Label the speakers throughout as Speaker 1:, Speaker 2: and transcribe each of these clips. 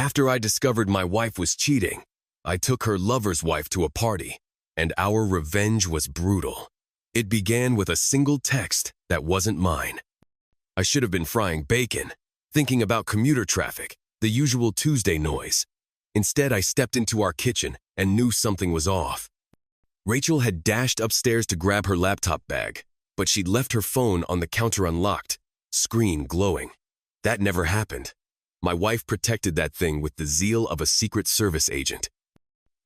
Speaker 1: After I discovered my wife was cheating, I took her lover's wife to a party, and our revenge was brutal. It began with a single text that wasn't mine. I should have been frying bacon, thinking about commuter traffic, the usual Tuesday noise. Instead, I stepped into our kitchen and knew something was off. Rachel had dashed upstairs to grab her laptop bag, but she'd left her phone on the counter unlocked, screen glowing. That never happened. My wife protected that thing with the zeal of a Secret Service agent.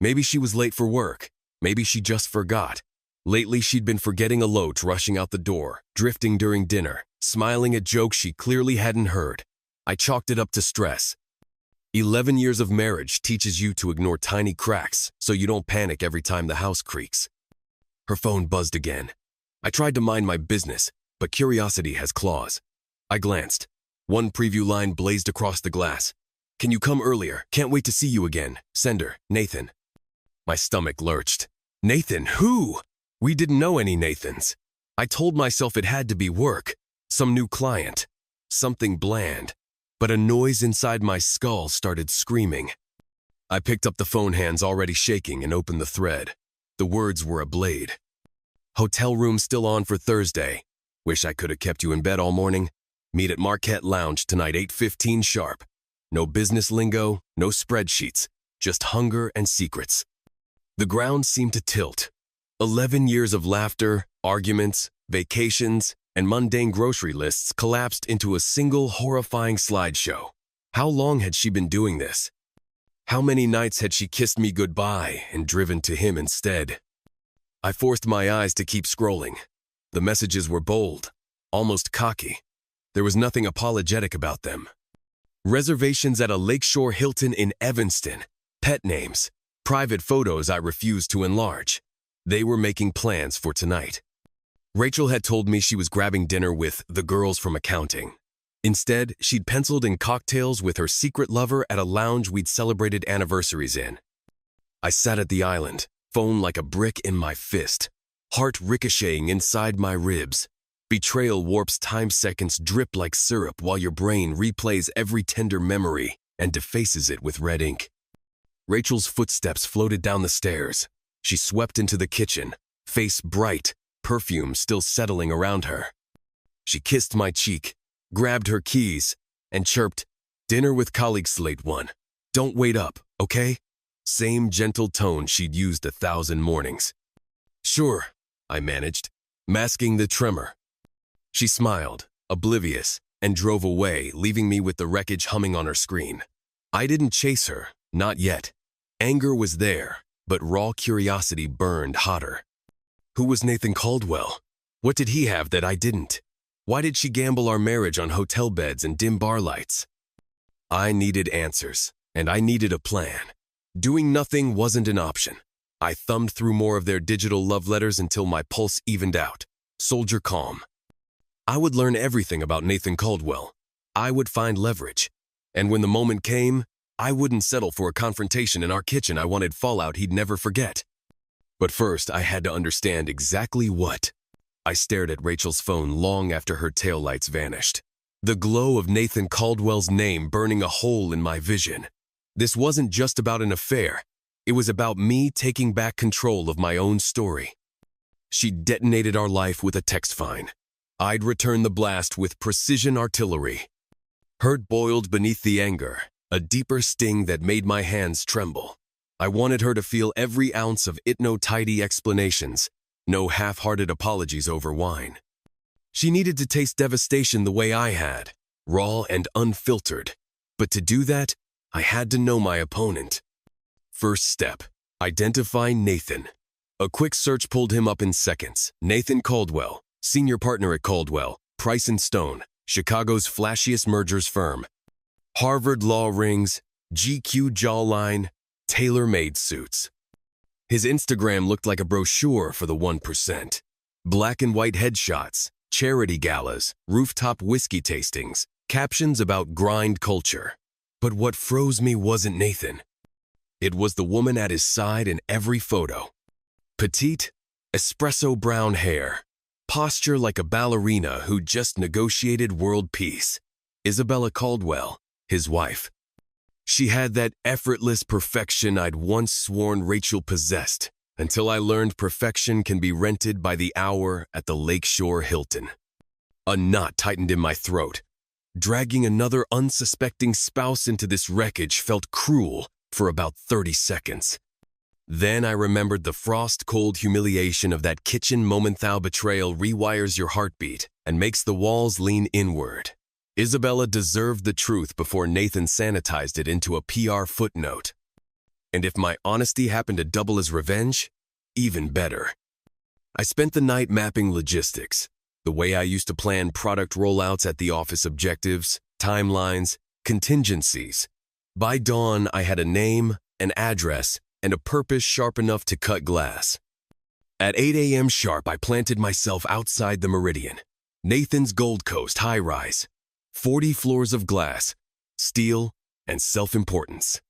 Speaker 1: Maybe she was late for work. Maybe she just forgot. Lately, she'd been forgetting a load, rushing out the door, drifting during dinner, smiling at jokes she clearly hadn't heard. I chalked it up to stress. 11 years of marriage teaches you to ignore tiny cracks so you don't panic every time the house creaks. Her phone buzzed again. I tried to mind my business, but curiosity has claws. I glanced. One preview line blazed across the glass. "Can you come earlier? Can't wait to see you again. Sender, Nathan." My stomach lurched. Nathan, who? We didn't know any Nathans. I told myself it had to be work, some new client, something bland. But a noise inside my skull started screaming. I picked up the phone, hands already shaking, and opened the thread. The words were ablade. "Hotel room still on for Thursday. Wish I could have kept you in bed all morning. Meet at Marquette Lounge tonight, 8:15 sharp. No business lingo, no spreadsheets, just hunger and secrets." The ground seemed to tilt. 11 years of laughter, arguments, vacations, and mundane grocery lists collapsed into a single horrifying slideshow. How long had she been doing this? How many nights had she kissed me goodbye and driven to him instead? I forced my eyes to keep scrolling. The messages were bold, almost cocky. There was nothing apologetic about them. Reservations at a Lakeshore Hilton in Evanston, pet names, private photos I refused to enlarge. They were making plans for tonight. Rachel had told me she was grabbing dinner with the girls from accounting. Instead, she'd penciled in cocktails with her secret lover at a lounge we'd celebrated anniversaries in. I sat at the island, phone like a brick in my fist, heart ricocheting inside my ribs. Betrayal warps time seconds drip like syrup while your brain replays every tender memory and defaces it with red ink. Rachel's footsteps floated down the stairs. She swept into the kitchen, face bright, perfume still settling around her. She kissed my cheek, grabbed her keys, and chirped, "Dinner with colleague slate 1. Don't wait up, okay?" Same gentle tone she'd used 1,000 mornings. "Sure," I managed, masking the tremor. She smiled, oblivious, and drove away, leaving me with the wreckage humming on her screen. I didn't chase her, not yet. Anger was there, but raw curiosity burned hotter. Who was Nathan Caldwell? What did he have that I didn't? Why did she gamble our marriage on hotel beds and dim bar lights? I needed answers, and I needed a plan. Doing nothing wasn't an option. I thumbed through more of their digital love letters until my pulse evened out. Soldier calm. I would learn everything about Nathan Caldwell. I would find leverage. And when the moment came, I wouldn't settle for a confrontation in our kitchen. I wanted fallout he'd never forget. But first, I had to understand exactly what. I stared at Rachel's phone long after her taillights vanished. The glow of Nathan Caldwell's name burning a hole in my vision. This wasn't just about an affair. It was about me taking back control of my own story. She detonated our life with a text fine. I'd return the blast with precision artillery. Hurt boiled beneath the anger, a deeper sting that made my hands tremble. I wanted her to feel every ounce of it, no tidy explanations, no half-hearted apologies over wine. She needed to taste devastation the way I had, raw and unfiltered. But to do that, I had to know my opponent. First step, identify Nathan. A quick search pulled him up in seconds. Nathan Caldwell, senior partner at Caldwell, Price & Stone, Chicago's flashiest mergers firm. Harvard law rings, GQ jawline, tailor-made suits. His Instagram looked like a brochure for the 1%. Black and white headshots, charity galas, rooftop whiskey tastings, captions about grind culture. But what froze me wasn't Nathan. It was the woman at his side in every photo. Petite, espresso brown hair, posture like a ballerina who just negotiated world peace. Isabella Caldwell, his wife. She had that effortless perfection I'd once sworn Rachel possessed, until I learned perfection can be rented by the hour at the Lakeshore Hilton. A knot tightened in my throat. Dragging another unsuspecting spouse into this wreckage felt cruel for about 30 seconds. Then I remembered the frost-cold humiliation of that kitchen moment. Thou betrayal rewires your heartbeat and makes the walls lean inward. Isabella deserved the truth before Nathan sanitized it into a PR footnote. And if my honesty happened to double as revenge, even better. I spent the night mapping logistics, the way I used to plan product rollouts at the office, objectives, timelines, contingencies. By dawn, I had a name, an address, and a purpose sharp enough to cut glass. At 8 a.m. sharp, I planted myself outside the Meridian, Nathan's Gold Coast high-rise, 40 floors of glass, steel, and self-importance.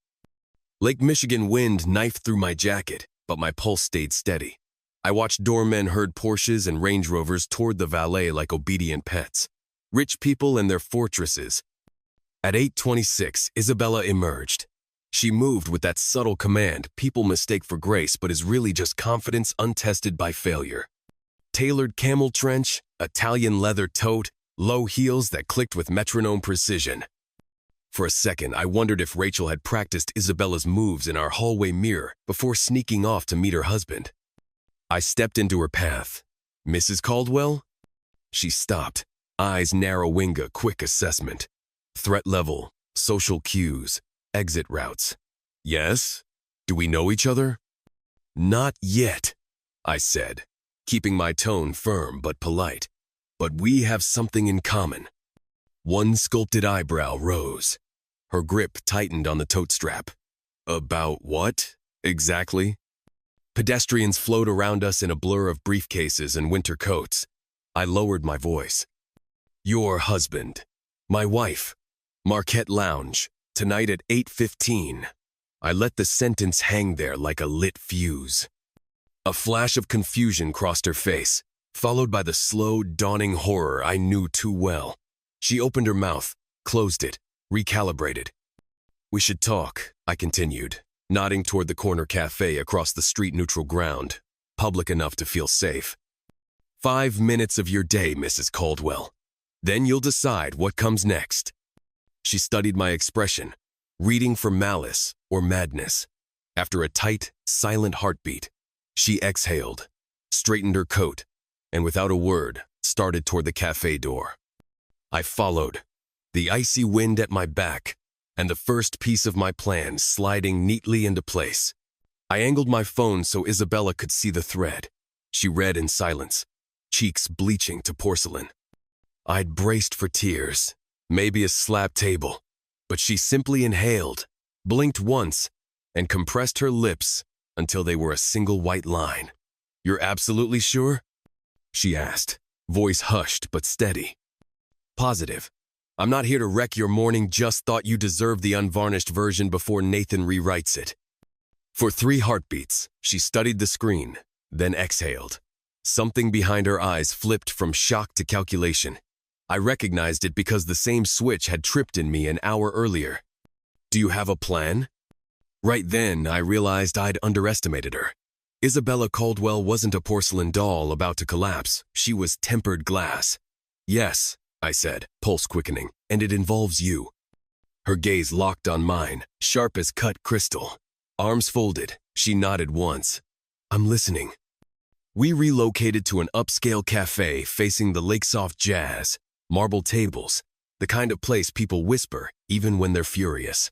Speaker 1: Lake Michigan wind knifed through my jacket, but my pulse stayed steady. I watched doormen herd Porsches and Range Rovers toward the valet like obedient pets. Rich people and their fortresses. At 8:26, Isabella emerged. She moved with that subtle command people mistake for grace but is really just confidence untested by failure. Tailored camel trench, Italian leather tote, low heels that clicked with metronome precision. For a second, I wondered if Rachel had practiced Isabella's moves in our hallway mirror before sneaking off to meet her husband. I stepped into her path. "Mrs. Caldwell?" She stopped, eyes narrowing a quick assessment. Threat level, social cues, exit routes. "Yes? Do we know each other?" "Not yet," I said, keeping my tone firm but polite. "But we have something in common." One sculpted eyebrow rose. Her grip tightened on the tote strap. "About what, exactly?" Pedestrians flowed around us in a blur of briefcases and winter coats. I lowered my voice. "Your husband. My wife. Marquette Lounge. Tonight at 8:15. I let the sentence hang there like a lit fuse. A flash of confusion crossed her face, followed by the slow, dawning horror I knew too well. She opened her mouth, closed it, recalibrated. "We should talk," I continued, nodding toward the corner cafe across the street-neutral ground, public enough to feel safe. 5 minutes of your day, Mrs. Caldwell. Then you'll decide what comes next." She studied my expression, reading for malice or madness. After a tight, silent heartbeat, she exhaled, straightened her coat, and without a word, started toward the cafe door. I followed, the icy wind at my back, and the first piece of my plan sliding neatly into place. I angled my phone so Isabella could see the thread. She read in silence, cheeks bleaching to porcelain. I'd braced for tears, maybe a slap table, but she simply inhaled, blinked once, and compressed her lips until they were a single white line. "You're absolutely sure?" she asked, voice hushed but steady. "Positive. I'm not here to wreck your morning, just thought you deserved the unvarnished version before Nathan rewrites it." For 3 heartbeats, she studied the screen, then exhaled. Something behind her eyes flipped from shock to calculation. I recognized it because the same switch had tripped in me an hour earlier. "Do you have a plan?" Right then, I realized I'd underestimated her. Isabella Caldwell wasn't a porcelain doll about to collapse. She was tempered glass. "Yes," I said, pulse quickening, "and it involves you." Her gaze locked on mine, sharp as cut crystal. Arms folded, she nodded once. "I'm listening." We relocated to an upscale cafe facing the Lakesoft Jazz, marble tables, the kind of place people whisper even when they're furious.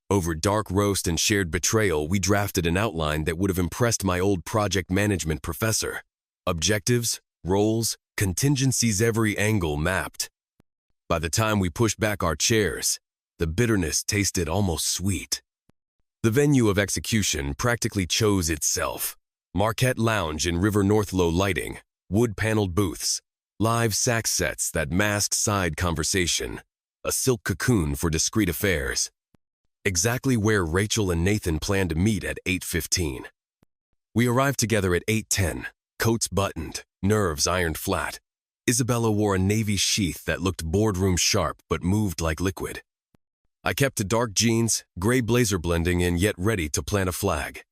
Speaker 1: Over dark roast and shared betrayal, we drafted an outline that would have impressed my old project management professor. Objectives, roles, contingencies, every angle mapped. By the time we pushed back our chairs, the bitterness tasted almost sweet. The venue of execution practically chose itself. Marquette Lounge in River North, low lighting, wood-paneled booths, live sax sets that masked side conversation, a silk cocoon for discreet affairs. Exactly where Rachel and Nathan planned to meet at 8:15. We arrived together at 8:10, coats buttoned, nerves ironed flat. Isabella wore a navy sheath that looked boardroom sharp but moved like liquid. I kept to dark jeans, gray blazer blending in, yet ready to plant a flag.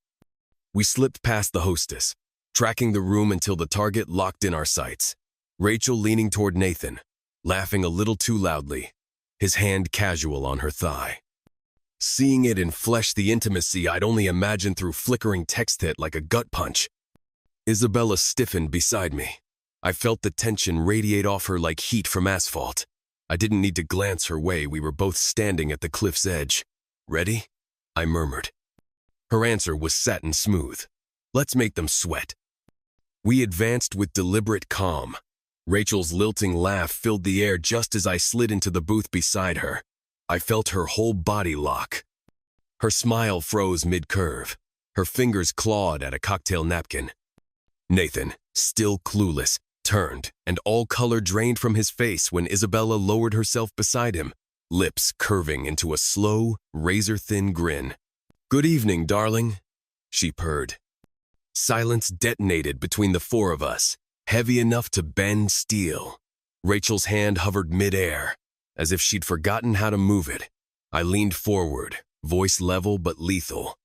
Speaker 1: We slipped past the hostess, tracking the room until the target locked in our sights. Rachel leaning toward Nathan, laughing a little too loudly, his hand casual on her thigh. Seeing it in flesh, the intimacy I'd only imagined through flickering text hit like a gut punch. Isabella stiffened beside me. I felt the tension radiate off her like heat from asphalt. I didn't need to glance her way. We were both standing at the cliff's edge. "Ready?" I murmured. Her answer was satin smooth. "Let's make them sweat." We advanced with deliberate calm. Rachel's lilting laugh filled the air just as I slid into the booth beside her. I felt her whole body lock. Her smile froze mid-curve. Her fingers clawed at a cocktail napkin. Nathan, still clueless, turned, and all color drained from his face when Isabella lowered herself beside him, lips curving into a slow, razor-thin grin. "Good evening, darling," she purred. Silence detonated between the four of us, heavy enough to bend steel. Rachel's hand hovered mid-air, as if she'd forgotten how to move it. I leaned forward, voice level but lethal.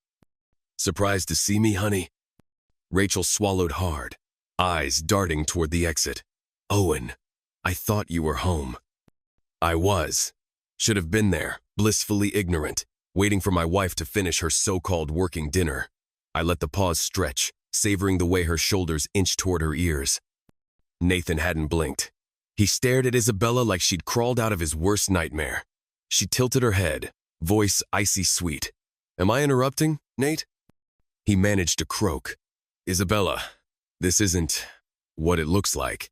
Speaker 1: "Surprised to see me, honey?" Rachel swallowed hard, eyes darting toward the exit. "Owen, I thought you were home." I was. Should have been there, blissfully ignorant, waiting for my wife to finish her so-called working dinner. I let the pause stretch, savoring the way her shoulders inched toward her ears. Nathan hadn't blinked. He stared at Isabella like she'd crawled out of his worst nightmare. She tilted her head, voice icy sweet. "Am I interrupting, Nate?" He managed to croak. "Isabella, this isn't what it looks like."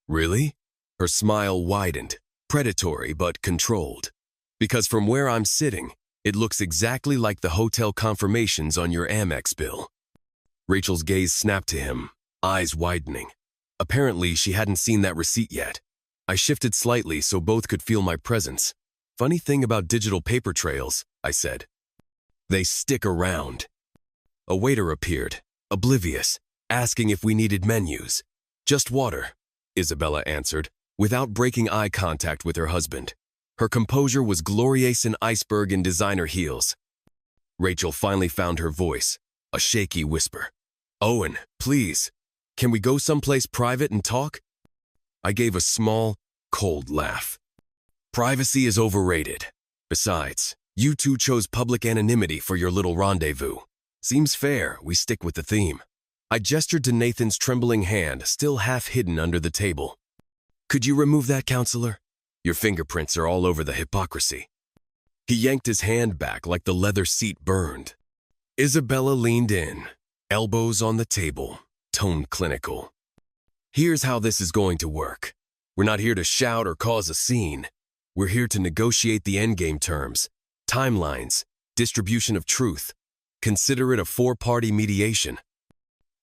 Speaker 1: "Really?" Her smile widened, predatory but controlled. "Because from where I'm sitting, it looks exactly like the hotel confirmations on your Amex bill." Rachel's gaze snapped to him, eyes widening. Apparently, she hadn't seen that receipt yet. I shifted slightly so both could feel my presence. "Funny thing about digital paper trails," I said. "They stick around." A waiter appeared, oblivious, asking if we needed menus. "Just water," Isabella answered, without breaking eye contact with her husband. Her composure was glorious in iceberg and designer heels. Rachel finally found her voice, a shaky whisper. "Owen, please, can we go someplace private and talk?" I gave a small, cold laugh. "Privacy is overrated. Besides, you two chose public anonymity for your little rendezvous. Seems fair we stick with the theme." I gestured to Nathan's trembling hand, still half hidden under the table. "Could you remove that, counselor? Your fingerprints are all over the hypocrisy." He yanked his hand back like the leather seat burned. Isabella leaned in, elbows on the table, tone clinical. "Here's how this is going to work. We're not here to shout or cause a scene. We're here to negotiate the endgame terms, timelines, distribution of truth. Consider it a four-party mediation."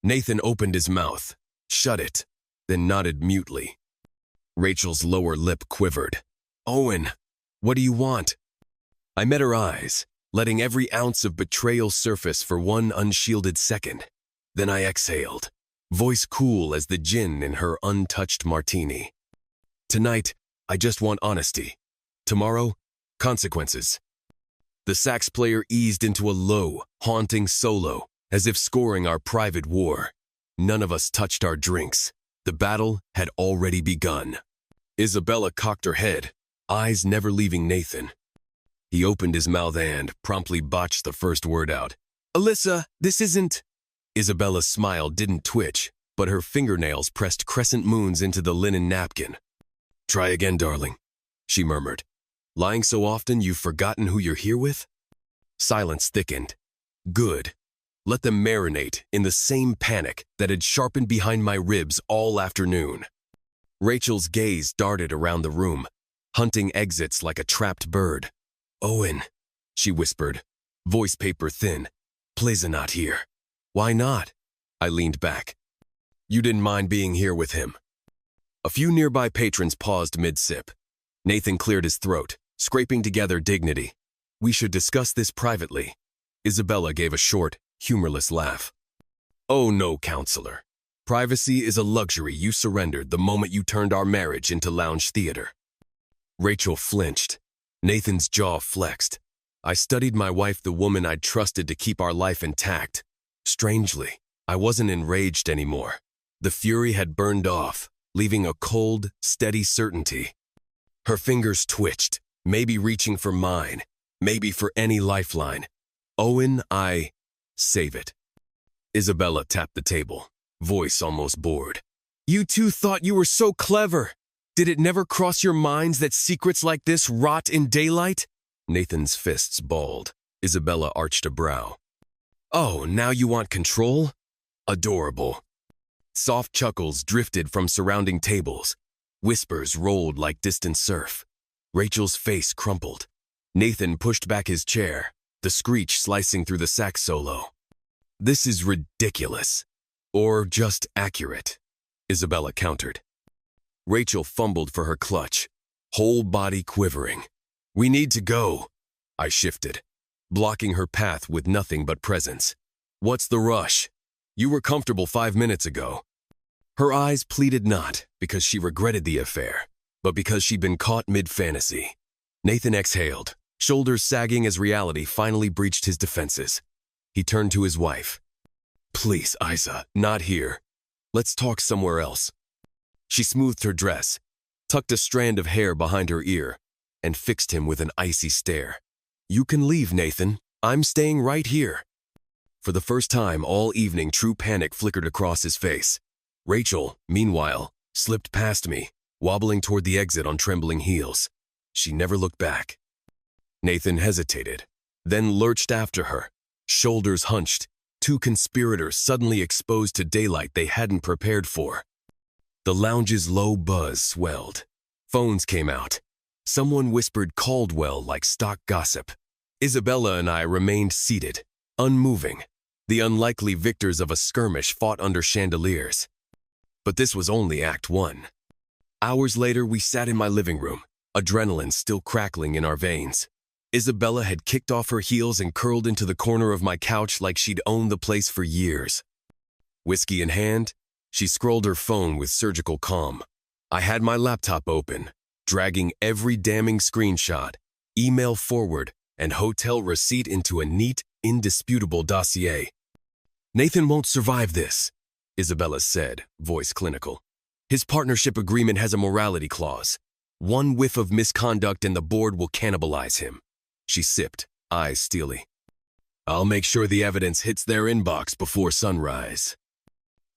Speaker 1: Nathan opened his mouth, shut it, then nodded mutely. Rachel's lower lip quivered. "Owen, what do you want?" I met her eyes, letting every ounce of betrayal surface for one unshielded second. Then I exhaled, voice cool as the gin in her untouched martini. "Tonight, I just want honesty. Tomorrow, consequences." The sax player eased into a low, haunting solo, as if scoring our private war. None of us touched our drinks. The battle had already begun. Isabella cocked her head, eyes never leaving Nathan. He opened his mouth and promptly botched the first word out. "Alyssa, this isn't—" Isabella's smile didn't twitch, but her fingernails pressed crescent moons into the linen napkin. "Try again, darling," she murmured. "Lying so often you've forgotten who you're here with?" Silence thickened. Good. Let them marinate in the same panic that had sharpened behind my ribs all afternoon. Rachel's gaze darted around the room, hunting exits like a trapped bird. "Owen," she whispered, voice paper thin. "Plaza not here." "Why not?" I leaned back. "You didn't mind being here with him." A few nearby patrons paused mid-sip. Nathan cleared his throat, scraping together dignity. "We should discuss this privately." Isabella gave a short, humorless laugh. "Oh no, counselor. Privacy is a luxury you surrendered the moment you turned our marriage into lounge theater." Rachel flinched. Nathan's jaw flexed. I studied my wife, the woman I'd trusted to keep our life intact. Strangely, I wasn't enraged anymore. The fury had burned off, leaving a cold, steady certainty. Her fingers twitched, maybe reaching for mine, maybe for any lifeline. Owen, save it. Isabella tapped the table, voice almost bored. You two thought you were so clever. Did it never cross your minds that secrets like this rot in daylight? Nathan's fists balled. Isabella arched a brow. Oh, now you want control? Adorable. Soft chuckles drifted from surrounding tables. Whispers rolled like distant surf. Rachel's face crumpled. Nathan pushed back his chair, the screech slicing through the sax solo. This is ridiculous. Or just accurate, Isabella countered. Rachel fumbled for her clutch, whole body quivering. We need to go. I shifted, blocking her path with nothing but presence. What's the rush? You were comfortable 5 minutes ago. Her eyes pleaded not because she regretted the affair, but because she'd been caught mid-fantasy. Nathan exhaled, shoulders sagging as reality finally breached his defenses. He turned to his wife. Please, Isa, not here. Let's talk somewhere else. She smoothed her dress, tucked a strand of hair behind her ear, and fixed him with an icy stare. You can leave, Nathan. I'm staying right here. For the first time all evening, true panic flickered across his face. Rachel, meanwhile, slipped past me, wobbling toward the exit on trembling heels. She never looked back. Nathan hesitated, then lurched after her, shoulders hunched, two conspirators suddenly exposed to daylight they hadn't prepared for. The lounge's low buzz swelled. Phones came out. Someone whispered Caldwell like stock gossip. Isabella and I remained seated, unmoving. The unlikely victors of a skirmish fought under chandeliers. But this was only Act 1. Hours later, we sat in my living room, adrenaline still crackling in our veins. Isabella had kicked off her heels and curled into the corner of my couch like she'd owned the place for years. Whiskey in hand, she scrolled her phone with surgical calm. I had my laptop open, dragging every damning screenshot, email forward, and hotel receipt into a neat, indisputable dossier. Nathan won't survive this, Isabella said, voice clinical. His partnership agreement has a morality clause. One whiff of misconduct and the board will cannibalize him. She sipped, eyes steely. I'll make sure the evidence hits their inbox before sunrise.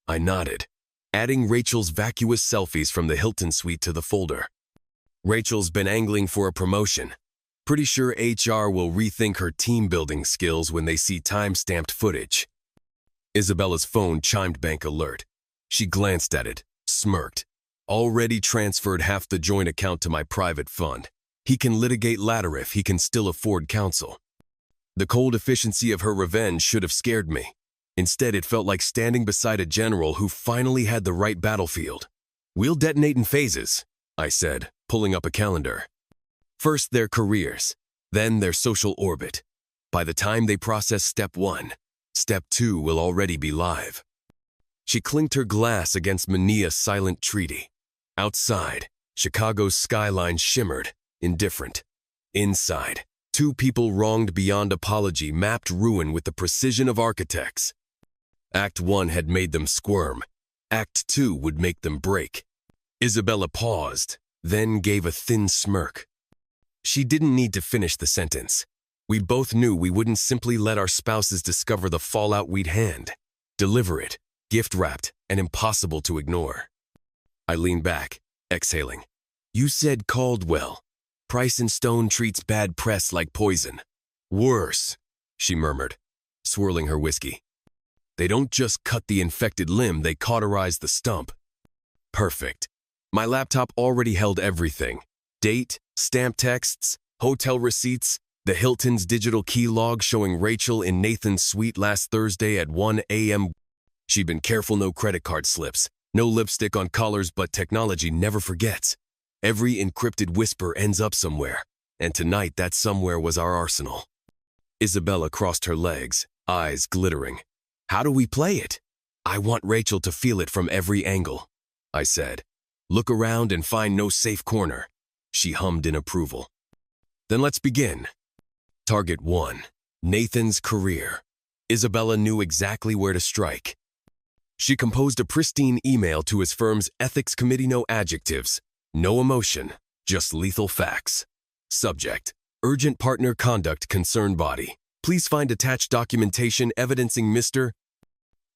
Speaker 1: I nodded, adding Rachel's vacuous selfies from the Hilton suite to the folder. Rachel's been angling for a promotion. Pretty sure HR will rethink her team-building skills when they see time-stamped footage. Isabella's phone chimed bank alert. She glanced at it, smirked. Already transferred half the joint account to my private fund. He can litigate later if he can still afford counsel. The cold efficiency of her revenge should have scared me. Instead, it felt like standing beside a general who finally had the right battlefield. We'll detonate in phases, I said, pulling up a calendar. First their careers, then their social orbit. By the time they process Step 1, Step 2 will already be live. She clinked her glass against Mania's silent treaty. Outside, Chicago's skyline shimmered, indifferent. Inside, two people wronged beyond apology mapped ruin with the precision of architects. Act 1 had made them squirm. Act 2 would make them break. Isabella paused, then gave a thin smirk. She didn't need to finish the sentence. We both knew we wouldn't simply let our spouses discover the fallout we'd hand. Deliver it, gift-wrapped and impossible to ignore. I leaned back, exhaling. You said Caldwell. Price and Stone treats bad press like poison. Worse, she murmured, swirling her whiskey. They don't just cut the infected limb, they cauterize the stump. Perfect. My laptop already held everything. Date, stamp texts, hotel receipts, the Hilton's digital key log showing Rachel in Nathan's suite last Thursday at 1 a.m. She'd been careful, no credit card slips, no lipstick on collars, but technology never forgets. Every encrypted whisper ends up somewhere, and tonight that somewhere was our arsenal. Isabella crossed her legs, eyes glittering. How do we play it? I want Rachel to feel it from every angle, I said. Look around and find no safe corner. She hummed in approval. Then let's begin. Target 1. Nathan's career. Isabella knew exactly where to strike. She composed a pristine email to his firm's ethics committee. No adjectives, no emotion, just lethal facts. Subject: urgent partner conduct concern body. Please find attached documentation evidencing Mr.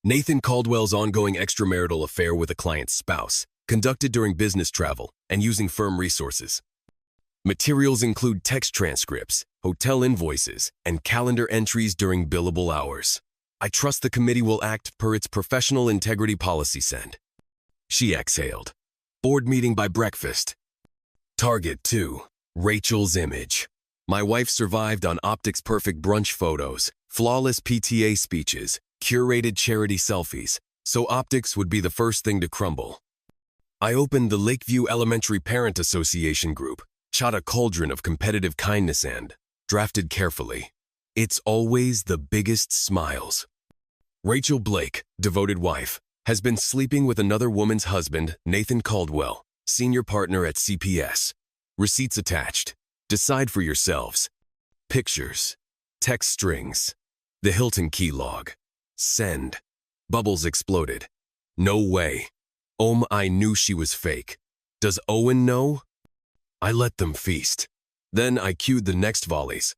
Speaker 1: Nathan Caldwell's ongoing extramarital affair with a client's spouse, conducted during business travel and using firm resources. Materials include text transcripts, hotel invoices, and calendar entries during billable hours. I trust the committee will act per its professional integrity policy. Send. She exhaled. Board meeting by breakfast. Target 2. Rachel's image. My wife survived on optics perfect brunch photos, flawless PTA speeches, curated charity selfies, so optics would be the first thing to crumble. I opened the Lakeview Elementary Parent Association group, shot a cauldron of competitive kindness and drafted carefully. It's always the biggest smiles. Rachel Blake, devoted wife, has been sleeping with another woman's husband, Nathan Caldwell, senior partner at CPS. Receipts attached. Decide for yourselves. Pictures. Text strings. The Hilton key log. Send. Bubbles exploded. No way. I knew she was fake. Does Owen know? I let them feast. Then I cued the next volleys.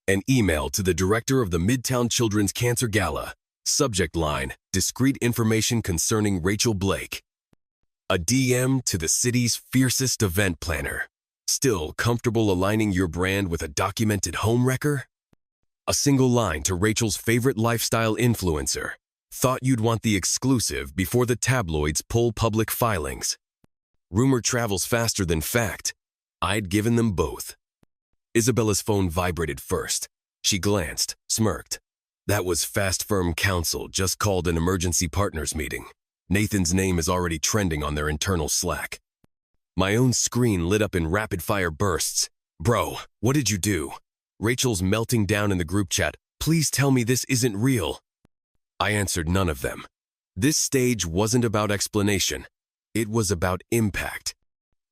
Speaker 1: An email to the director of the Midtown Children's Cancer Gala. Subject line: discreet information concerning Rachel Blake. A DM to the city's fiercest event planner. Still comfortable aligning your brand with a documented homewrecker? A single line to Rachel's favorite lifestyle influencer. Thought you'd want the exclusive before the tabloids pull public filings. Rumor travels faster than fact. I'd given them both. Isabella's phone vibrated first. She glanced, smirked. That was Fast Firm Counsel just called an emergency partners meeting. Nathan's name is already trending on their internal Slack. My own screen lit up in rapid-fire bursts. Bro, what did you do? Rachel's melting down in the group chat. Please tell me this isn't real. I answered none of them. This stage wasn't about explanation. It was about impact.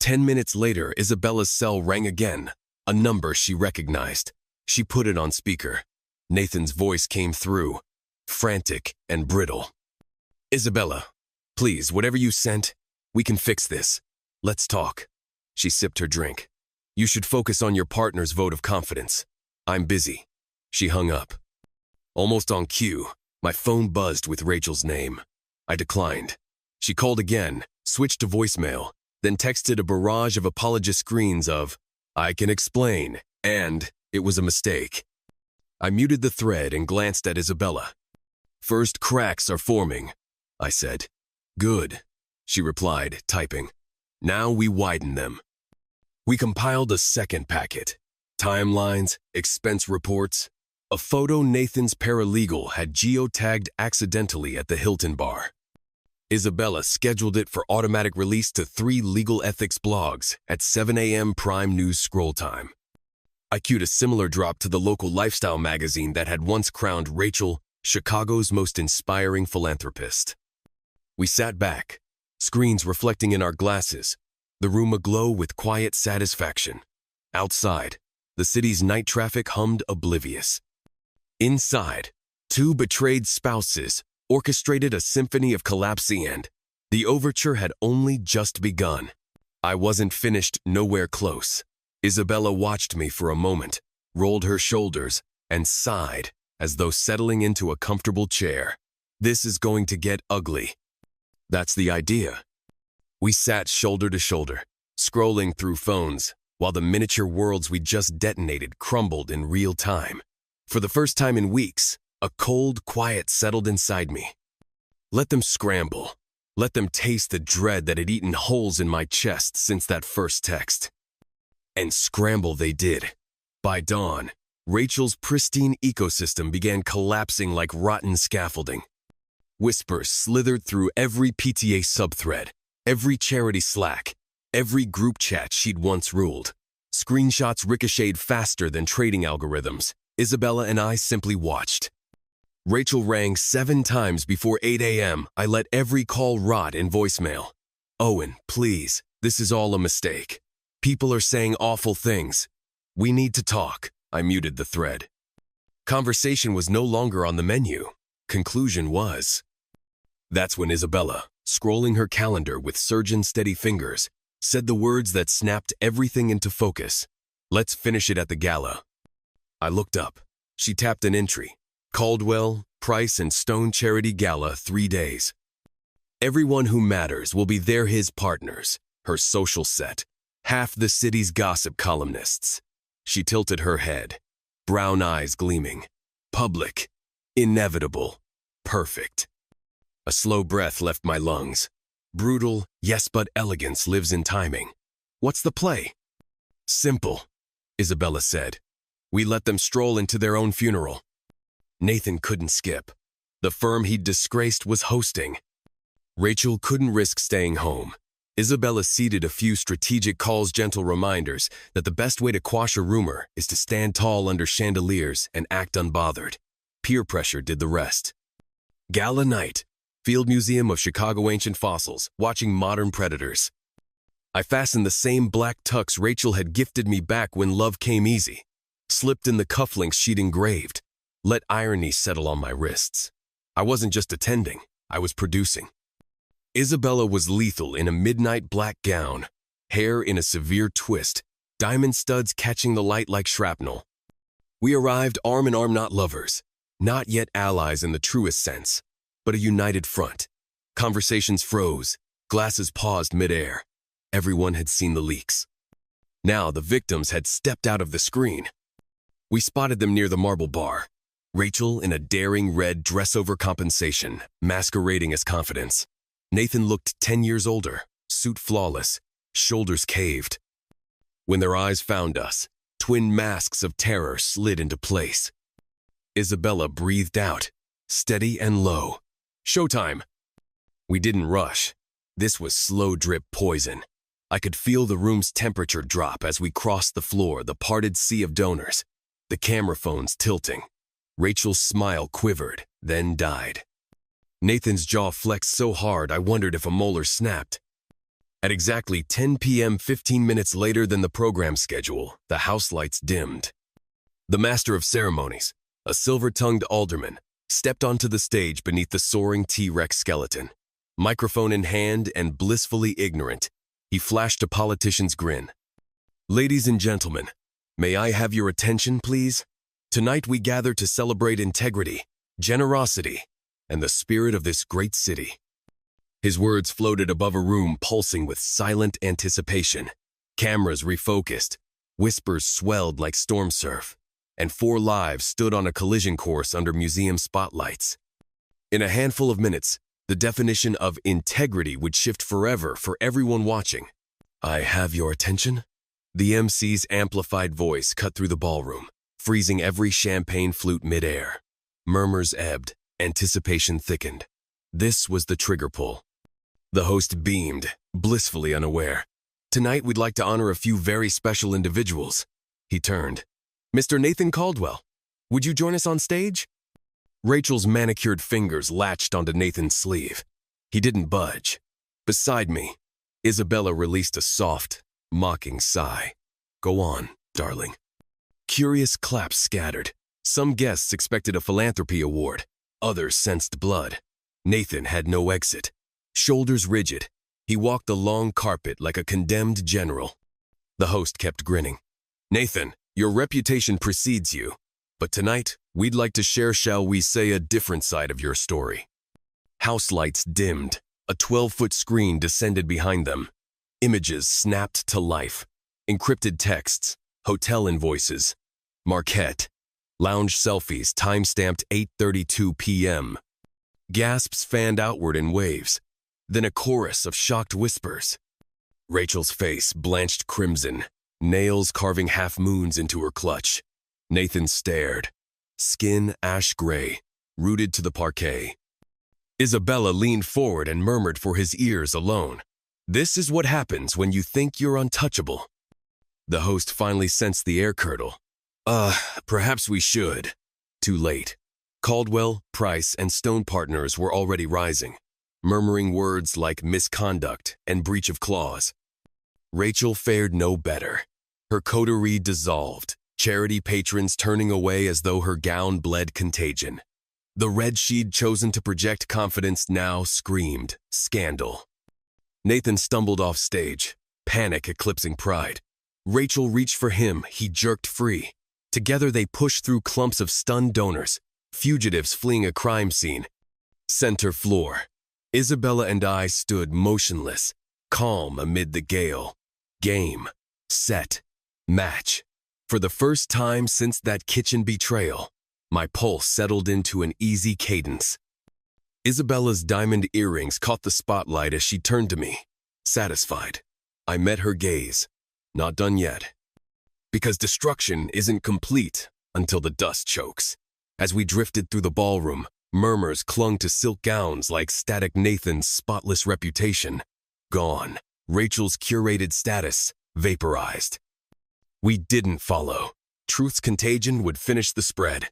Speaker 1: 10 minutes later, Isabella's cell rang again, a number she recognized. She put it on speaker. Nathan's voice came through, frantic and brittle. Isabella, please, whatever you sent, we can fix this. Let's talk. She sipped her drink. You should focus on your partner's vote of confidence. I'm busy. She hung up. Almost on cue, my phone buzzed with Rachel's name. I declined. She called again, switched to voicemail, then texted a barrage of apologist screens of, I can explain, and it was a mistake. I muted the thread and glanced at Isabella. First cracks are forming, I said. Good, she replied, typing. Now we widen them. We compiled a second packet. Timelines, expense reports. A photo Nathan's paralegal had geotagged accidentally at the Hilton bar. Isabella scheduled it for automatic release to 3 legal ethics blogs at 7 a.m. prime news scroll time. I cued a similar drop to the local lifestyle magazine that had once crowned Rachel Chicago's most inspiring philanthropist. We sat back, screens reflecting in our glasses, the room aglow with quiet satisfaction. Outside, the city's night traffic hummed oblivious. Inside, 2 betrayed spouses orchestrated a symphony of collapse and the overture had only just begun. I wasn't finished, nowhere close. Isabella watched me for a moment, rolled her shoulders, and sighed as though settling into a comfortable chair. This is going to get ugly. That's the idea. We sat shoulder to shoulder, scrolling through phones, while the miniature worlds we just detonated crumbled in real time. For the first time in weeks, a cold quiet settled inside me. Let them scramble. Let them taste the dread that had eaten holes in my chest since that first text. And scramble they did. By dawn, Rachel's pristine ecosystem began collapsing like rotten scaffolding. Whispers slithered through every PTA subthread, every charity Slack, every group chat she'd once ruled. Screenshots ricocheted faster than trading algorithms. Isabella and I simply watched. Rachel rang 7 times before 8 a.m. I let every call rot in voicemail. Owen, please, this is all a mistake. People are saying awful things. We need to talk. I muted the thread. Conversation was no longer on the menu. Conclusion was. That's when Isabella, scrolling her calendar with surgeon-steady fingers, said the words that snapped everything into focus. Let's finish it at the gala. I looked up. She tapped an entry. Caldwell, Price, and Stone Charity Gala, 3 days. Everyone who matters will be there, his partners, her social set, half the city's gossip columnists. She tilted her head, brown eyes gleaming. Public, inevitable, perfect. A slow breath left my lungs. Brutal, yes, but elegance lives in timing. What's the play? Simple, Isabella said. We let them stroll into their own funeral. Nathan couldn't skip. The firm he'd disgraced was hosting. Rachel couldn't risk staying home. Isabella seeded a few strategic calls, gentle reminders that the best way to quash a rumor is to stand tall under chandeliers and act unbothered. Peer pressure did the rest. Gala night. Field Museum of Chicago Ancient Fossils, watching modern predators. I fastened the same black tux Rachel had gifted me back when love came easy. Slipped in the cufflinks she'd engraved. Let irony settle on my wrists. I wasn't just attending, I was producing. Isabella was lethal in a midnight black gown, hair in a severe twist, diamond studs catching the light like shrapnel. We arrived arm in arm, not lovers, not yet allies in the truest sense, but a united front. Conversations froze, glasses paused midair. Everyone had seen the leaks. Now the victims had stepped out of the screen. We spotted them near the marble bar. Rachel in a daring red dress over compensation, masquerading as confidence. Nathan looked 10 years older, suit flawless, shoulders caved. When their eyes found us, twin masks of terror slid into place. Isabella breathed out, steady and low. Showtime! We didn't rush. This was slow drip poison. I could feel the room's temperature drop as we crossed the floor, the parted sea of donors, the camera phones tilting. Rachel's smile quivered, then died. Nathan's jaw flexed so hard I wondered if a molar snapped. At exactly 10 p.m., 15 minutes later than the program schedule, the house lights dimmed. The master of ceremonies, a silver-tongued alderman, stepped onto the stage beneath the soaring T-Rex skeleton. Microphone in hand and blissfully ignorant, he flashed a politician's grin. Ladies and gentlemen, may I have your attention, please? Tonight we gather to celebrate integrity, generosity, and the spirit of this great city. His words floated above a room pulsing with silent anticipation. Cameras refocused, whispers swelled like storm surf, and 4 lives stood on a collision course under museum spotlights. In a handful of minutes, the definition of integrity would shift forever for everyone watching. I have your attention? The MC's amplified voice cut through the ballroom, freezing every champagne flute midair. Murmurs ebbed, anticipation thickened. This was the trigger pull. The host beamed, blissfully unaware. Tonight we'd like to honor a few very special individuals. He turned. Mr. Nathan Caldwell, would you join us on stage? Rachel's manicured fingers latched onto Nathan's sleeve. He didn't budge. Beside me, Isabella released a soft, mocking sigh. Go on, darling. Curious claps scattered. Some guests expected a philanthropy award. Others sensed blood. Nathan had no exit. Shoulders rigid, he walked the long carpet like a condemned general. The host kept grinning. Nathan, your reputation precedes you. But tonight, we'd like to share, shall we say, a different side of your story. House lights dimmed. A 12-foot screen descended behind them. Images snapped to life. Encrypted texts, hotel invoices, Marquette, lounge selfies time-stamped 8:32 p.m. Gasps fanned outward in waves, then a chorus of shocked whispers. Rachel's face blanched crimson, nails carving half-moons into her clutch. Nathan stared, skin ash gray, rooted to the parquet. Isabella leaned forward and murmured for his ears alone. This is what happens when you think you're untouchable. The host finally sensed the air curdle. Perhaps we should. Too late. Caldwell, Price, and Stone partners were already rising, murmuring words like misconduct and breach of clause. Rachel fared no better. Her coterie dissolved, charity patrons turning away as though her gown bled contagion. The red she'd chosen to project confidence now screamed scandal. Nathan stumbled off stage, panic eclipsing pride. Rachel reached for him, he jerked free. Together they pushed through clumps of stunned donors, fugitives fleeing a crime scene. Center floor. Isabella and I stood motionless, calm amid the gale. Game, set, match. For the first time since that kitchen betrayal, my pulse settled into an easy cadence. Isabella's diamond earrings caught the spotlight as she turned to me, satisfied. I met her gaze. Not done yet. Because destruction isn't complete until the dust chokes. As we drifted through the ballroom, murmurs clung to silk gowns like Static Nathan's spotless reputation. Gone. Rachel's curated status vaporized. We didn't follow. Truth's contagion would finish the spread.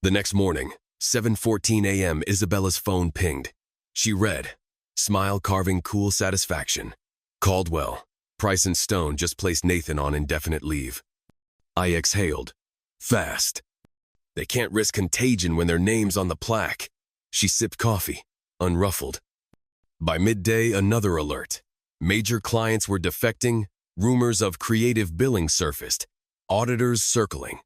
Speaker 1: The next morning, 7:14 a.m., Isabella's phone pinged. She read, smile carving cool satisfaction. Caldwell, Price and Stone just placed Nathan on indefinite leave. I exhaled. Fast. They can't risk contagion when their name's on the plaque. She sipped coffee, unruffled. By midday, another alert. Major clients were defecting, rumors of creative billing surfaced, auditors circling.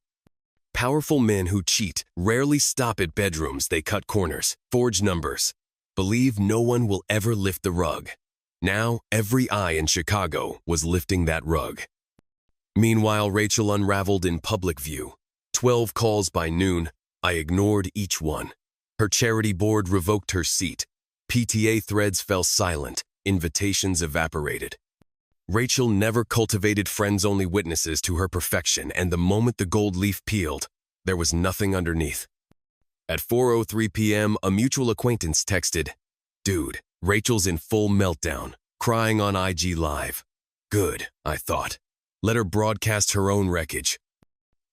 Speaker 1: Powerful men who cheat rarely stop at bedrooms, they cut corners, forge numbers. Believe no one will ever lift the rug. Now, every eye in Chicago was lifting that rug. Meanwhile, Rachel unraveled in public view. 12 calls by noon, I ignored each one. Her charity board revoked her seat. PTA threads fell silent, invitations evaporated. Rachel never cultivated friends-only witnesses to her perfection, and the moment the gold leaf peeled, there was nothing underneath. At 4:03 p.m., a mutual acquaintance texted, "Dude, Rachel's in full meltdown, crying on IG Live." Good, I thought. Let her broadcast her own wreckage.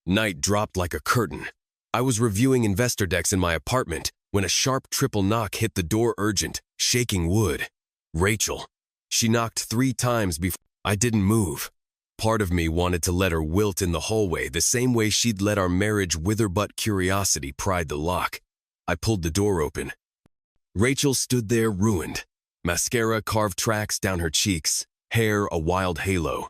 Speaker 1: Night dropped like a curtain. I was reviewing investor decks in my apartment when a sharp triple knock hit the door urgent, shaking wood. Rachel. She knocked 3 times before I didn't move. Part of me wanted to let her wilt in the hallway the same way she'd let our marriage wither, but curiosity pried the lock. I pulled the door open. Rachel stood there ruined. Mascara carved tracks down her cheeks, hair a wild halo.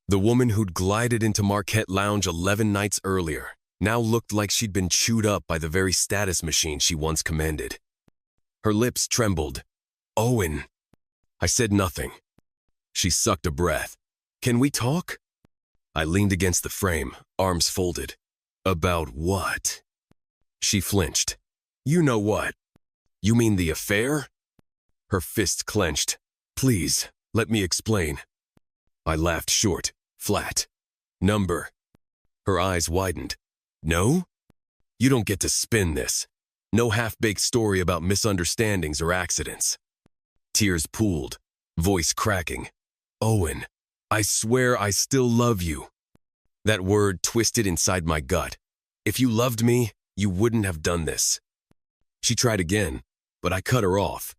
Speaker 1: The woman who'd glided into Marquette Lounge 11 nights earlier now looked like she'd been chewed up by the very status machine she once commanded. Her lips trembled. "Owen." I said nothing. She sucked a breath. "Can we talk?" I leaned against the frame, arms folded. "About what?" She flinched. "You know what." "You mean the affair?" Her fist clenched. "Please, let me explain." I laughed short, flat. "Number." Her eyes widened. "No? You don't get to spin this. No half-baked story about misunderstandings or accidents." Tears pooled, voice cracking. "Owen, I swear I still love you." That word twisted inside my gut. If you loved me, you wouldn't have done this. She tried again, but I cut her off.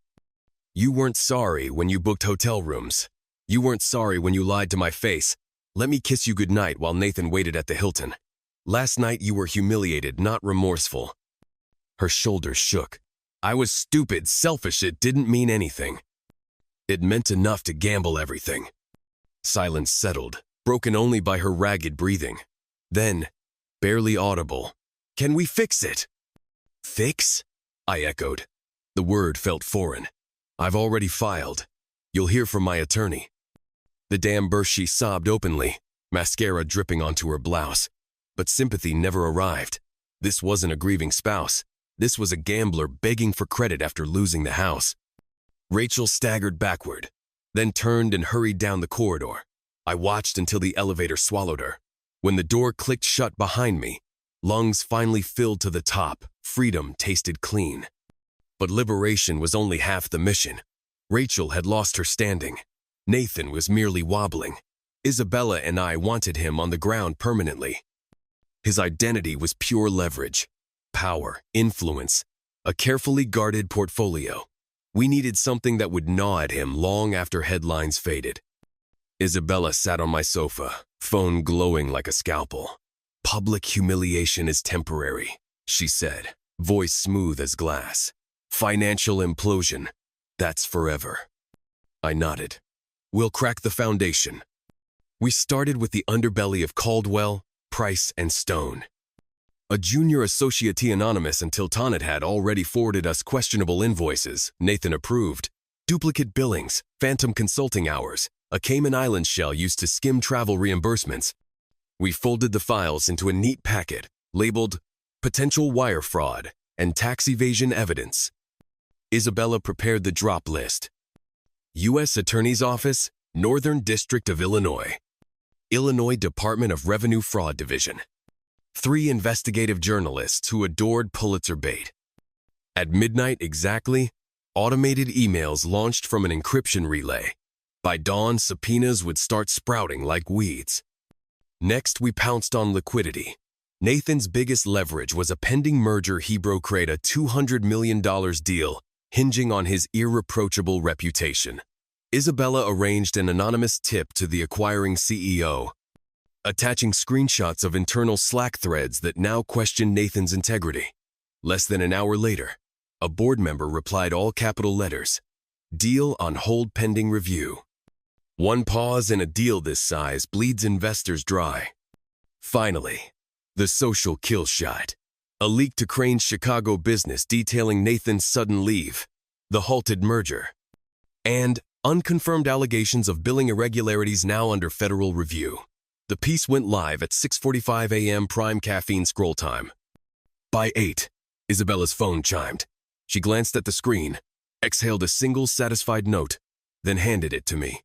Speaker 1: "You weren't sorry when you booked hotel rooms. You weren't sorry when you lied to my face. Let me kiss you goodnight while Nathan waited at the Hilton. Last night you were humiliated, not remorseful." Her shoulders shook. "I was stupid, selfish, it didn't mean anything." "It meant enough to gamble everything." Silence settled, broken only by her ragged breathing. Then, barely audible, "Can we fix it?" "Fix?" I echoed. The word felt foreign. "I've already filed. You'll hear from my attorney." The damn burst, she sobbed openly, mascara dripping onto her blouse. But sympathy never arrived. This wasn't a grieving spouse. This was a gambler begging for credit after losing the house. Rachel staggered backward, then turned and hurried down the corridor. I watched until the elevator swallowed her. When the door clicked shut behind me, lungs finally filled to the top, freedom tasted clean. But liberation was only half the mission. Rachel had lost her standing. Nathan was merely wobbling. Isabella and I wanted him on the ground permanently. His identity was pure leverage, power, influence, a carefully guarded portfolio. We needed something that would gnaw at him long after headlines faded. Isabella sat on my sofa, phone glowing like a scalpel. "Public humiliation is temporary," she said, voice smooth as glass. "Financial implosion, that's forever." I nodded. "We'll crack the foundation." We started with the underbelly of Caldwell, Price, and Stone. A junior associate anonymous until Tonnet had already forwarded us questionable invoices, Nathan approved, duplicate billings, phantom consulting hours, a Cayman Islands shell used to skim travel reimbursements. We folded the files into a neat packet, labeled potential wire fraud and tax evasion evidence. Isabella prepared the drop list. U.S. Attorney's Office, Northern District of Illinois. Illinois Department of Revenue Fraud Division. 3 investigative journalists who adored Pulitzer bait. At midnight exactly, automated emails launched from an encryption relay. By dawn, subpoenas would start sprouting like weeds. Next, we pounced on liquidity. Nathan's biggest leverage was a pending merger he brokered a $200 million deal, hinging on his irreproachable reputation. Isabella arranged an anonymous tip to the acquiring CEO, attaching screenshots of internal Slack threads that now questioned Nathan's integrity. Less than an hour later, a board member replied all capital letters, "Deal on hold pending review." One pause in a deal this size bleeds investors dry. Finally, the social kill shot. A leak to Crane's Chicago business detailing Nathan's sudden leave, the halted merger, and unconfirmed allegations of billing irregularities now under federal review. The piece went live at 6:45 a.m. prime caffeine scroll time. By 8, Isabella's phone chimed. She glanced at the screen, exhaled a single satisfied note, then handed it to me.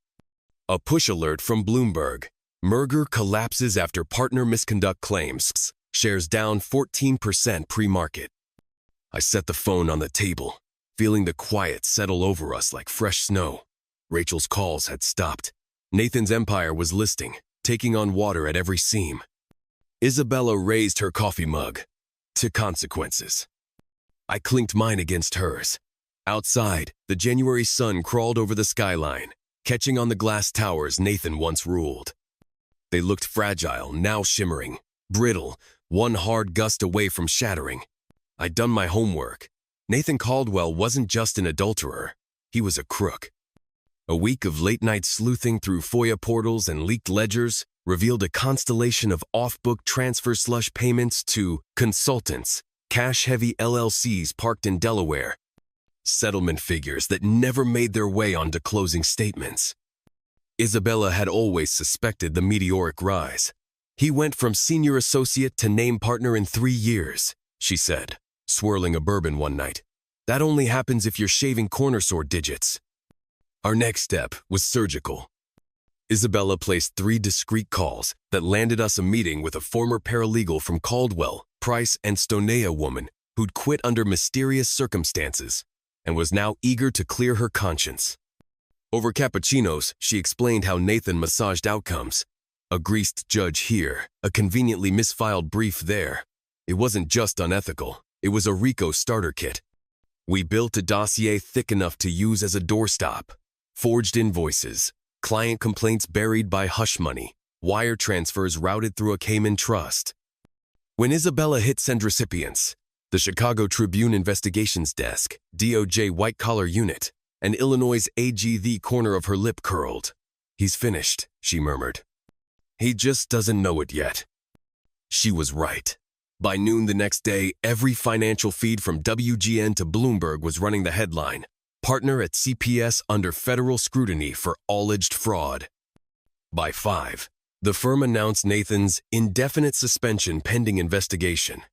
Speaker 1: A push alert from Bloomberg. Merger collapses after partner misconduct claims. Shares down 14% pre-market. I set the phone on the table, feeling the quiet settle over us like fresh snow. Rachel's calls had stopped. Nathan's empire was listing, taking on water at every seam. Isabella raised her coffee mug. To consequences. I clinked mine against hers. Outside, the January sun crawled over the skyline, catching on the glass towers Nathan once ruled. They looked fragile, now shimmering, brittle, one hard gust away from shattering. I'd done my homework. Nathan Caldwell wasn't just an adulterer. He was a crook. A week of late-night sleuthing through FOIA portals and leaked ledgers revealed a constellation of off-book transfer slush payments to consultants, cash-heavy LLCs parked in Delaware, settlement figures that never made their way onto closing statements. Isabella had always suspected the meteoric rise. "He went from senior associate to name partner in 3 years," she said, swirling a bourbon one night. "That only happens if you're shaving corner store digits." Our next step was surgical. Isabella placed 3 discreet calls that landed us a meeting with a former paralegal from Caldwell, Price, and Stonea woman who'd quit under mysterious circumstances and was now eager to clear her conscience. Over cappuccinos, she explained how Nathan massaged outcomes. A greased judge here, a conveniently misfiled brief there. It wasn't just unethical, it was a RICO starter kit. We built a dossier thick enough to use as a doorstop. Forged invoices, client complaints buried by hush money, wire transfers routed through a Cayman trust. When Isabella hit send recipients, the Chicago Tribune Investigations Desk, DOJ white-collar unit, and Illinois' AG, the corner of her lip curled. "He's finished," she murmured. "He just doesn't know it yet." She was right. By noon the next day, every financial feed from WGN to Bloomberg was running the headline, "Partner at CPS under federal scrutiny for alleged fraud." By 5, the firm announced Nathan's indefinite suspension pending investigation.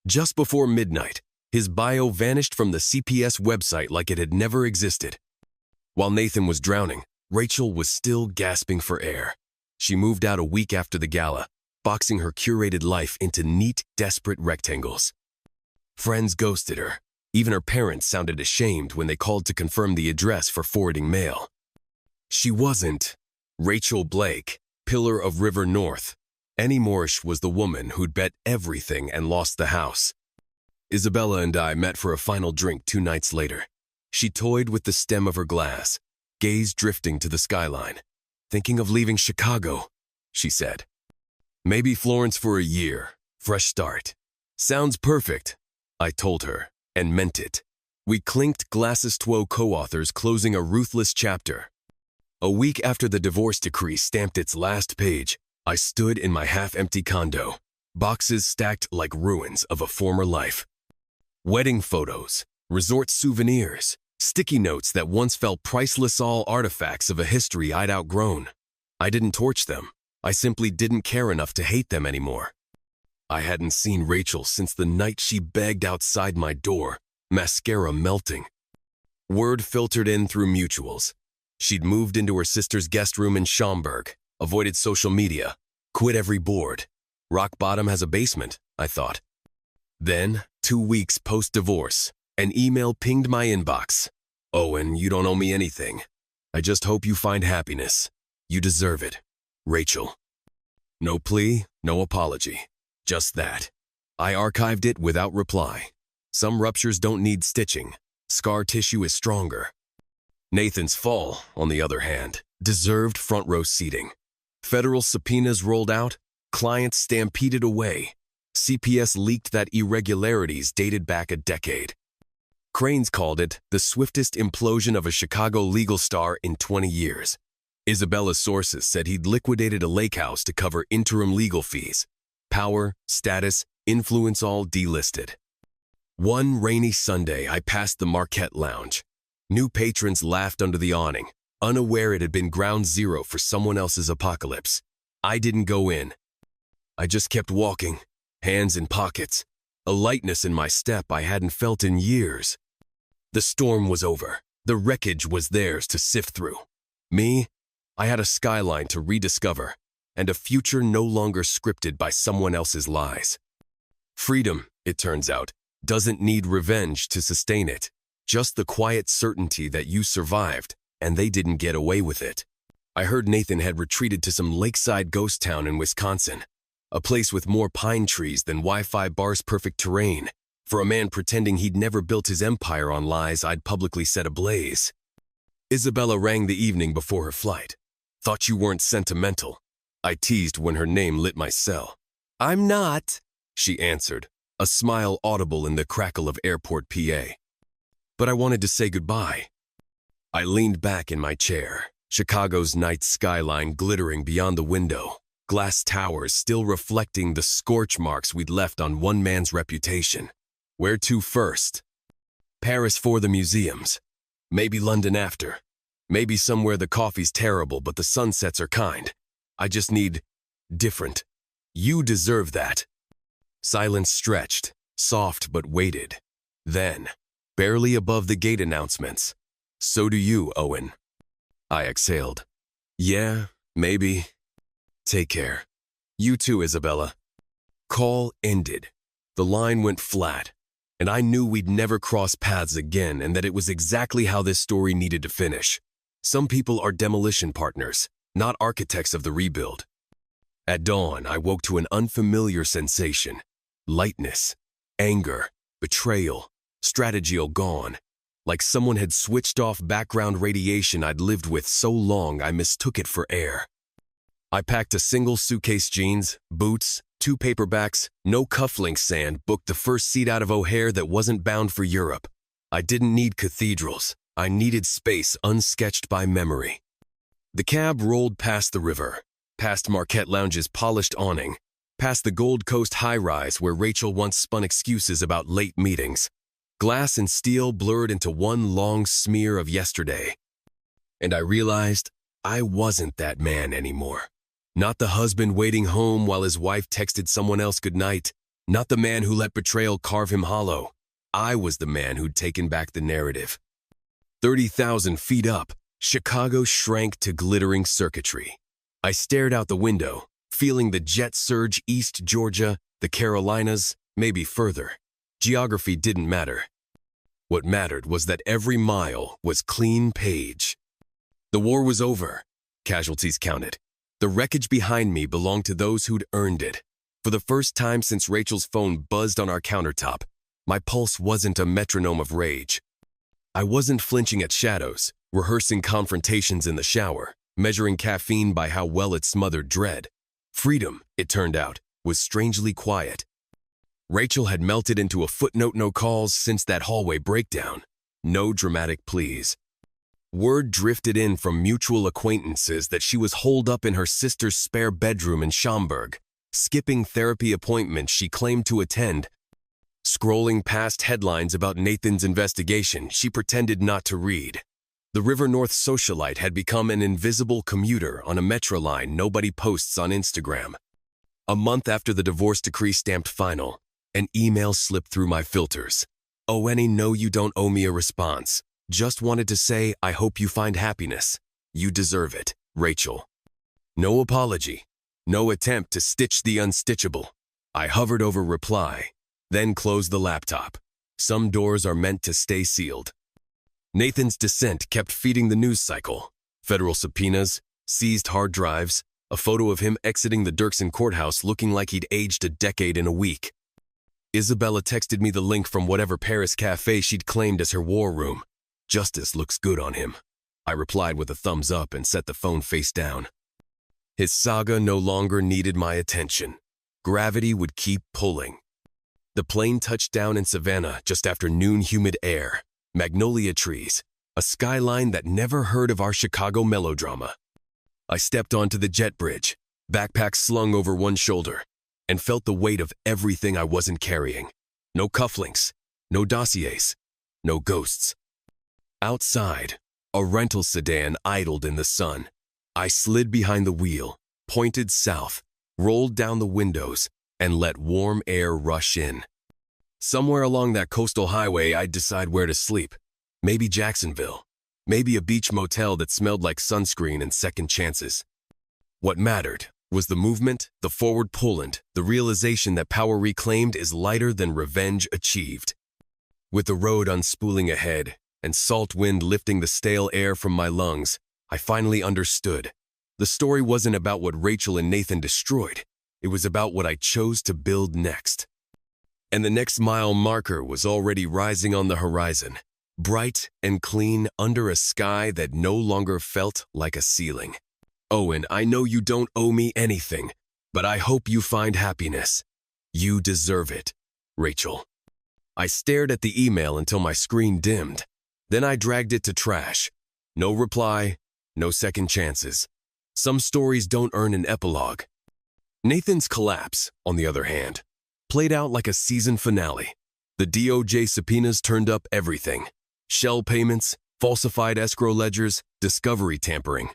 Speaker 1: Just before midnight, his bio vanished from the CPS website like it had never existed. While Nathan was drowning, Rachel was still gasping for air. She moved out a week after the gala, boxing her curated life into neat, desperate rectangles. Friends ghosted her. Even her parents sounded ashamed when they called to confirm the address for forwarding mail. She wasn't Rachel Blake, pillar of River North. Annie Morsch was the woman who'd bet everything and lost the house. Isabella and I met for a final drink 2 nights later. She toyed with the stem of her glass, gaze drifting to the skyline. Thinking of leaving Chicago, she said. Maybe Florence for a year. Fresh start. Sounds perfect, I told her, and meant it. We clinked glasses to co-authors closing a ruthless chapter. A week after the divorce decree stamped its last page, I stood in my half-empty condo, boxes stacked like ruins of a former life. Wedding photos, resort souvenirs, sticky notes that once felt priceless, all artifacts of a history I'd outgrown. I didn't torch them. I simply didn't care enough to hate them anymore. I hadn't seen Rachel since the night she begged outside my door, mascara melting. Word filtered in through mutuals. She'd moved into her sister's guest room in Schaumburg, avoided social media, quit every board. Rock bottom has a basement, I thought. Then, 2 weeks post-divorce, an email pinged my inbox. Owen, you don't owe me anything. I just hope you find happiness. You deserve it. Rachel. No plea, no apology. Just that. I archived it without reply. Some ruptures don't need stitching. Scar tissue is stronger. Nathan's fall, on the other hand, deserved front row seating. Federal subpoenas rolled out, clients stampeded away. CPS leaked that irregularities dated back a decade. Cranes called it the swiftest implosion of a Chicago legal star in 20 years. Isabella's sources said he'd liquidated a lake house to cover interim legal fees. Power, status, influence all delisted. One rainy Sunday, I passed the Marquette Lounge. New patrons laughed under the awning, unaware it had been ground zero for someone else's apocalypse. I didn't go in. I just kept walking, hands in pockets, a lightness in my step I hadn't felt in years. The storm was over. The wreckage was theirs to sift through. Me, I had a skyline to rediscover, and a future no longer scripted by someone else's lies. Freedom, it turns out, doesn't need revenge to sustain it. Just the quiet certainty that you survived, and they didn't get away with it. I heard Nathan had retreated to some lakeside ghost town in Wisconsin, a place with more pine trees than Wi-Fi bars perfect terrain, for a man pretending he'd never built his empire on lies I'd publicly set ablaze. Isabella rang the evening before her flight. Thought you weren't sentimental, I teased when her name lit my cell. I'm not, she answered, a smile audible in the crackle of airport PA. But I wanted to say goodbye. I leaned back in my chair, Chicago's night skyline glittering beyond the window, glass towers still reflecting the scorch marks we'd left on one man's reputation. Where to first? Paris for the museums. Maybe London after. Maybe somewhere the coffee's terrible but the sunsets are kind. I just need different. You deserve that. Silence stretched, soft but weighted. Then, barely above the gate announcements. So do you, Owen. I exhaled. Yeah, maybe. Take care. You too, Isabella. Call ended. The line went flat, and I knew we'd never cross paths again and that it was exactly how this story needed to finish. Some people are demolition partners, not architects of the rebuild. At dawn, I woke to an unfamiliar sensation. Lightness, anger, betrayal, strategy all gone. Like someone had switched off background radiation I'd lived with so long I mistook it for air. I packed a single suitcase, jeans, boots, 2 paperbacks, no cufflinks, and booked the first seat out of O'Hare that wasn't bound for Europe. I didn't need cathedrals. I needed space unsketched by memory. The cab rolled past the river, past Marquette Lounge's polished awning, past the Gold Coast high-rise where Rachel once spun excuses about late meetings. Glass and steel blurred into one long smear of yesterday. And I realized I wasn't that man anymore. Not the husband waiting home while his wife texted someone else goodnight. Not the man who let betrayal carve him hollow. I was the man who'd taken back the narrative. 30,000 feet up, Chicago shrank to glittering circuitry. I stared out the window, feeling the jet surge East Georgia, the Carolinas, maybe further. Geography didn't matter. What mattered was that every mile was clean page. The war was over. Casualties counted. The wreckage behind me belonged to those who'd earned it. For the first time since Rachel's phone buzzed on our countertop, my pulse wasn't a metronome of rage. I wasn't flinching at shadows, rehearsing confrontations in the shower. measuring caffeine by how well it smothered dread. Freedom, it turned out, was strangely quiet. Rachel had melted into a footnote no calls since that hallway breakdown. No dramatic pleas. Word drifted in from mutual acquaintances that she was holed up in her sister's spare bedroom in Schaumburg, skipping therapy appointments she claimed to attend. Scrolling past headlines about Nathan's investigation, she pretended not to read. The River North socialite had become an invisible commuter on a metro line nobody posts on Instagram. A month after the divorce decree stamped final, an email slipped through my filters. "Oh, Annie, no, you don't owe me a response. Just wanted to say I hope you find happiness. You deserve it, Rachel." No apology. No attempt to stitch the unstitchable. I hovered over reply, then closed the laptop. Some doors are meant to stay sealed. Nathan's dissent kept feeding the news cycle. Federal subpoenas, seized hard drives, a photo of him exiting the Dirksen courthouse looking like he'd aged a decade in a week. Isabella texted me the link from whatever Paris cafe she'd claimed as her war room. "Justice looks good on him." I replied with a thumbs up and set the phone face down. His saga no longer needed my attention. Gravity would keep pulling. The plane touched down in Savannah just after noon, humid air, magnolia trees, a skyline that never heard of our Chicago melodrama. I stepped onto the jet bridge, backpack slung over one shoulder, and felt the weight of everything I wasn't carrying. No cufflinks, no dossiers, no ghosts. Outside, a rental sedan idled in the sun. I slid behind the wheel, pointed south, rolled down the windows, and let warm air rush in. Somewhere along that coastal highway, I'd decide where to sleep. Maybe Jacksonville. Maybe a beach motel that smelled like sunscreen and second chances. What mattered was the movement, the forward pullant, the realization that power reclaimed is lighter than revenge achieved. With the road unspooling ahead and salt wind lifting the stale air from my lungs, I finally understood. The story wasn't about what Rachel and Nathan destroyed. It was about what I chose to build next. And the next mile marker was already rising on the horizon, bright and clean under a sky that no longer felt like a ceiling. "Owen, I know you don't owe me anything, but I hope you find happiness. You deserve it, Rachel." I stared at the email until my screen dimmed. Then I dragged it to trash. No reply, no second chances. Some stories don't earn an epilogue. Nathan's collapse, on the other hand, played out like a season finale. The DOJ subpoenas turned up everything. Shell payments, falsified escrow ledgers, discovery tampering.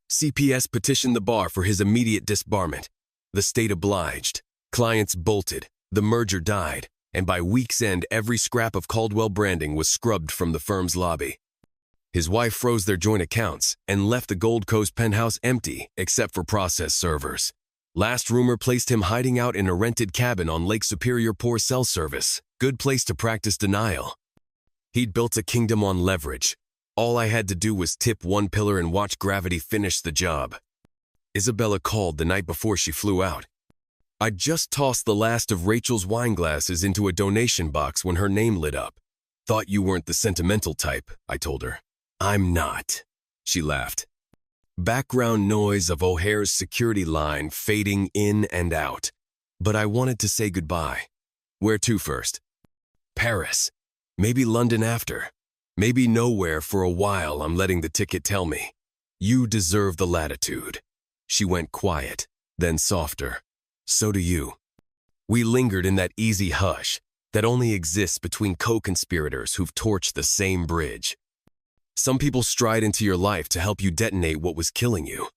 Speaker 1: CPS petitioned the bar for his immediate disbarment. The state obliged. Clients bolted. The merger died. And by week's end, every scrap of Caldwell branding was scrubbed from the firm's lobby. His wife froze their joint accounts and left the Gold Coast penthouse empty except for process servers. Last rumor placed him hiding out in a rented cabin on Lake Superior poor cell service. Good place to practice denial. He'd built a kingdom on leverage. All I had to do was tip one pillar and watch gravity finish the job. Isabella called the night before she flew out. I'd just tossed the last of Rachel's wine glasses into a donation box when her name lit up. "Thought you weren't the sentimental type," I told her. "I'm not," she laughed. Background noise of O'Hare's security line fading in and out. But I wanted to say goodbye. Where to first? Paris. Maybe London after. Maybe nowhere for a while, I'm letting the ticket tell me. You deserve the latitude. She went quiet, then softer. So do you. We lingered in that easy hush that only exists between co-conspirators who've torched the same bridge. Some people stride into your life to help you detonate what was killing you.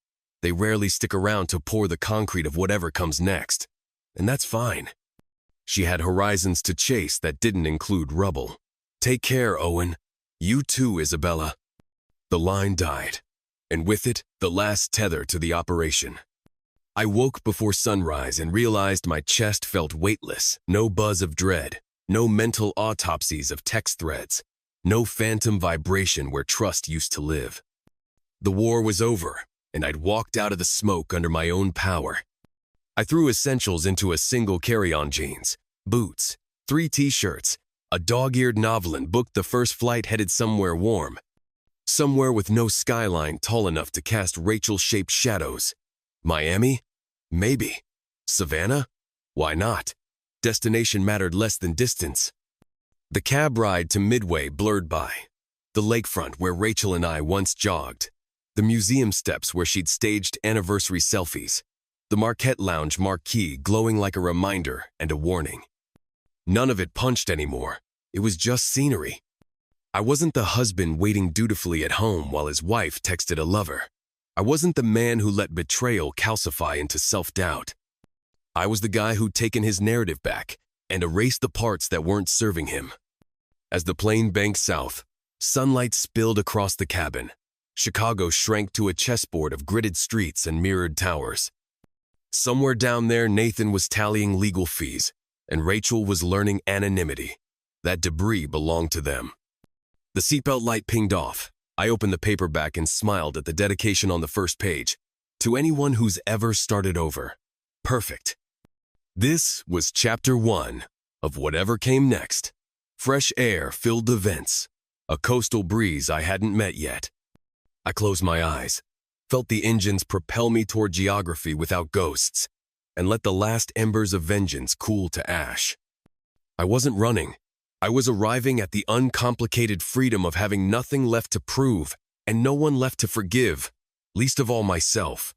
Speaker 1: They rarely stick around to pour the concrete of whatever comes next. And that's fine. She had horizons to chase that didn't include rubble. Take care, Owen. You too, Isabella. The line died, and with it, the last tether to the operation. I woke before sunrise and realized my chest felt weightless, no buzz of dread, no mental autopsies of text threads, no phantom vibration where trust used to live. The war was over, and I'd walked out of the smoke under my own power. I threw essentials into a single carry-on: jeans, boots, 3 t-shirts, a dog-eared novel, and booked the first flight headed somewhere warm. Somewhere with no skyline tall enough to cast Rachel-shaped shadows. Miami? Maybe. Savannah? Why not? Destination mattered less than distance. The cab ride to Midway blurred by. The lakefront where Rachel and I once jogged. The museum steps where she'd staged anniversary selfies. The Marquette Lounge marquee glowing like a reminder and a warning. None of it punched anymore. It was just scenery. I wasn't the husband waiting dutifully at home while his wife texted a lover. I wasn't the man who let betrayal calcify into self-doubt. I was the guy who'd taken his narrative back and erased the parts that weren't serving him. As the plane banked south, sunlight spilled across the cabin. Chicago shrank to a chessboard of gridded streets and mirrored towers. Somewhere down there, Nathan was tallying legal fees, and Rachel was learning anonymity. That debris belonged to them. The seatbelt light pinged off. I opened the paperback and smiled at the dedication on the first page. To anyone who's ever started over. Perfect. This was chapter 1 of whatever came next. Fresh air filled the vents. A coastal breeze I hadn't met yet. I closed my eyes, felt the engines propel me toward geography without ghosts, and let the last embers of vengeance cool to ash. I wasn't running. I was arriving at the uncomplicated freedom of having nothing left to prove and no one left to forgive, least of all myself.